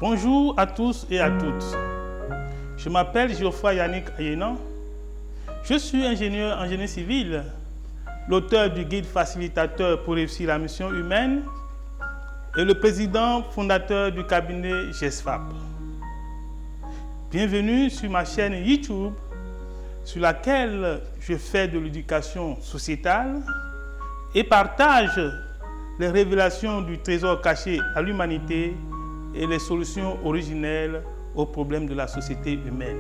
Bonjour à tous et à toutes. Je m'appelle Geoffroy Yannick Ayenan. Je suis ingénieur en génie civil, l'auteur du guide facilitateur pour réussir la mission humaine et le président fondateur du cabinet GESFAP. Bienvenue sur ma chaîne YouTube sur laquelle je fais de l'éducation sociétale et partage les révélations du trésor caché à l'humanité et les solutions originelles aux problèmes de la société humaine.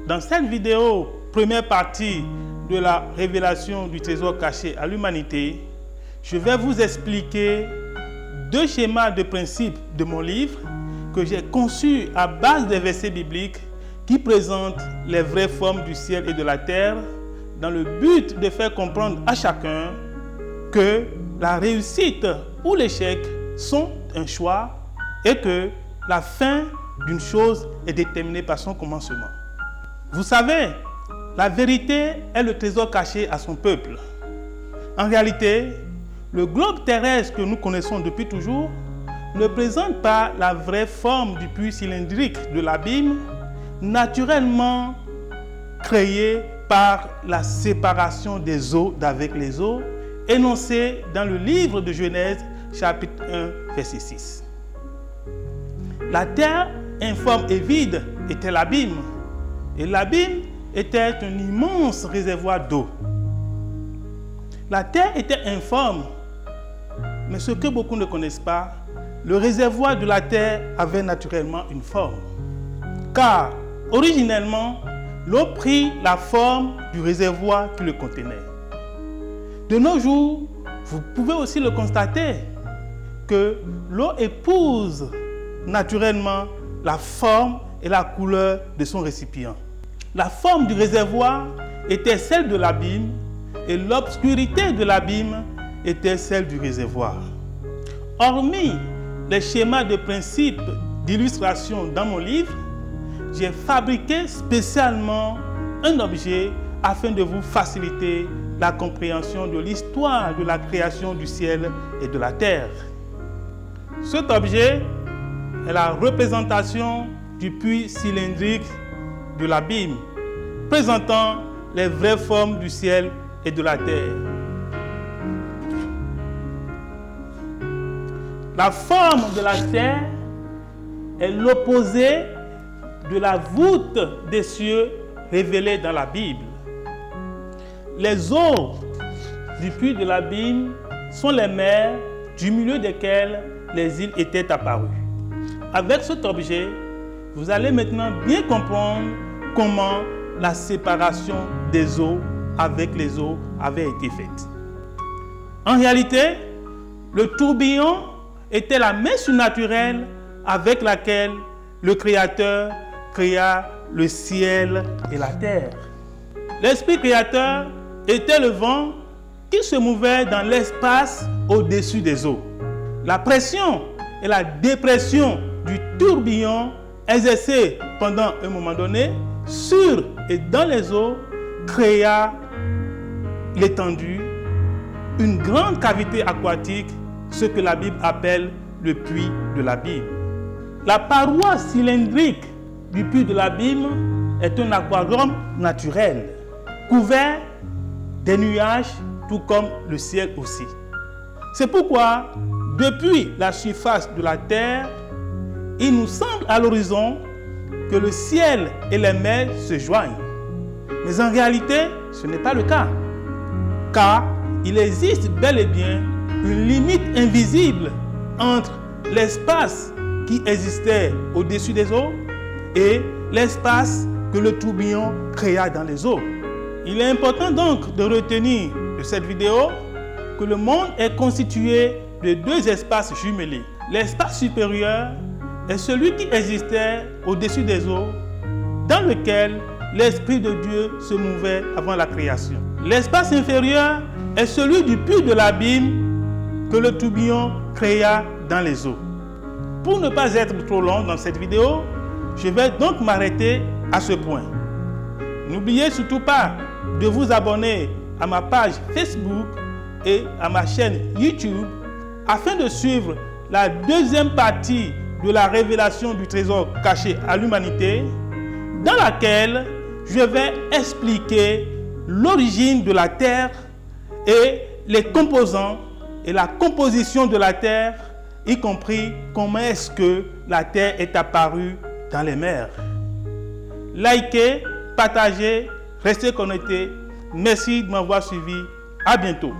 Dans cette vidéo, première partie de la révélation du trésor caché à l'humanité, je vais vous expliquer deux schémas de principes de mon livre que j'ai conçus à base des versets bibliques qui présentent les vraies formes du ciel et de la terre dans le but de faire comprendre à chacun que la réussite ou l'échec sont un choix et que la fin d'une chose est déterminée par son commencement. Vous savez, la vérité est le trésor caché à son peuple. En réalité, le globe terrestre que nous connaissons depuis toujours ne présente pas la vraie forme du puits cylindrique de l'abîme, naturellement créé par la séparation des eaux d'avec les eaux, énoncé dans le livre de Genèse, chapitre 1, verset 6. La terre informe et vide était l'abîme, et l'abîme était un immense réservoir d'eau. La terre était informe, mais ce que beaucoup ne connaissent pas, le réservoir de la terre avait naturellement une forme. Car, originellement, l'eau prit la forme du réservoir qui le contenait. De nos jours, vous pouvez aussi le constater que l'eau épouse naturellement la forme et la couleur de son récipient. La forme du réservoir était celle de l'abîme et l'obscurité de l'abîme était celle du réservoir. Hormis les schémas de principes d'illustration dans mon livre, j'ai fabriqué spécialement un objet afin de vous faciliter la compréhension de l'histoire de la création du ciel et de la terre. Cet objet est la représentation du puits cylindrique de l'abîme, présentant les vraies formes du ciel et de la terre. La forme de la terre est l'opposé de la voûte des cieux révélée dans la Bible. Les eaux du puits de l'abîme sont les mers du milieu desquelles les îles étaient apparues. Avec cet objet, vous allez maintenant bien comprendre comment la séparation des eaux avec les eaux avait été faite. En réalité, le tourbillon était la main surnaturelle avec laquelle le Créateur créa le ciel et la terre. L'Esprit créateur était le vent qui se mouvait dans l'espace au-dessus des eaux. La pression et la dépression du tourbillon exercé pendant un moment donné sur et dans les eaux créa l'étendue, une grande cavité aquatique, ce que la Bible appelle le puits de l'abîme. La paroi cylindrique du puits de l'abîme est un aquarium naturel, couvert des nuages, tout comme le ciel aussi. C'est pourquoi, depuis la surface de la terre, il nous semble à l'horizon que le ciel et les mers se joignent. Mais en réalité, ce n'est pas le cas. Car il existe bel et bien une limite invisible entre l'espace qui existait au-dessus des eaux et l'espace que le tourbillon créa dans les eaux. Il est important donc de retenir de cette vidéo que le monde est constitué de deux espaces jumelés. L'espace supérieur est celui qui existait au-dessus des eaux, dans lequel l'Esprit de Dieu se mouvait avant la création. L'espace inférieur est celui du puits de l'abîme que le tourbillon créa dans les eaux. Pour ne pas être trop long dans cette vidéo, je vais donc m'arrêter à ce point. N'oubliez surtout pas de vous abonner à ma page Facebook et à ma chaîne YouTube afin de suivre la deuxième partie de la révélation du trésor caché à l'humanité, dans laquelle je vais expliquer l'origine de la Terre et les composants et la composition de la Terre, y compris comment est-ce que la Terre est apparue dans les mers. Likez, partagez, restez connectés. Merci de m'avoir suivi. À bientôt.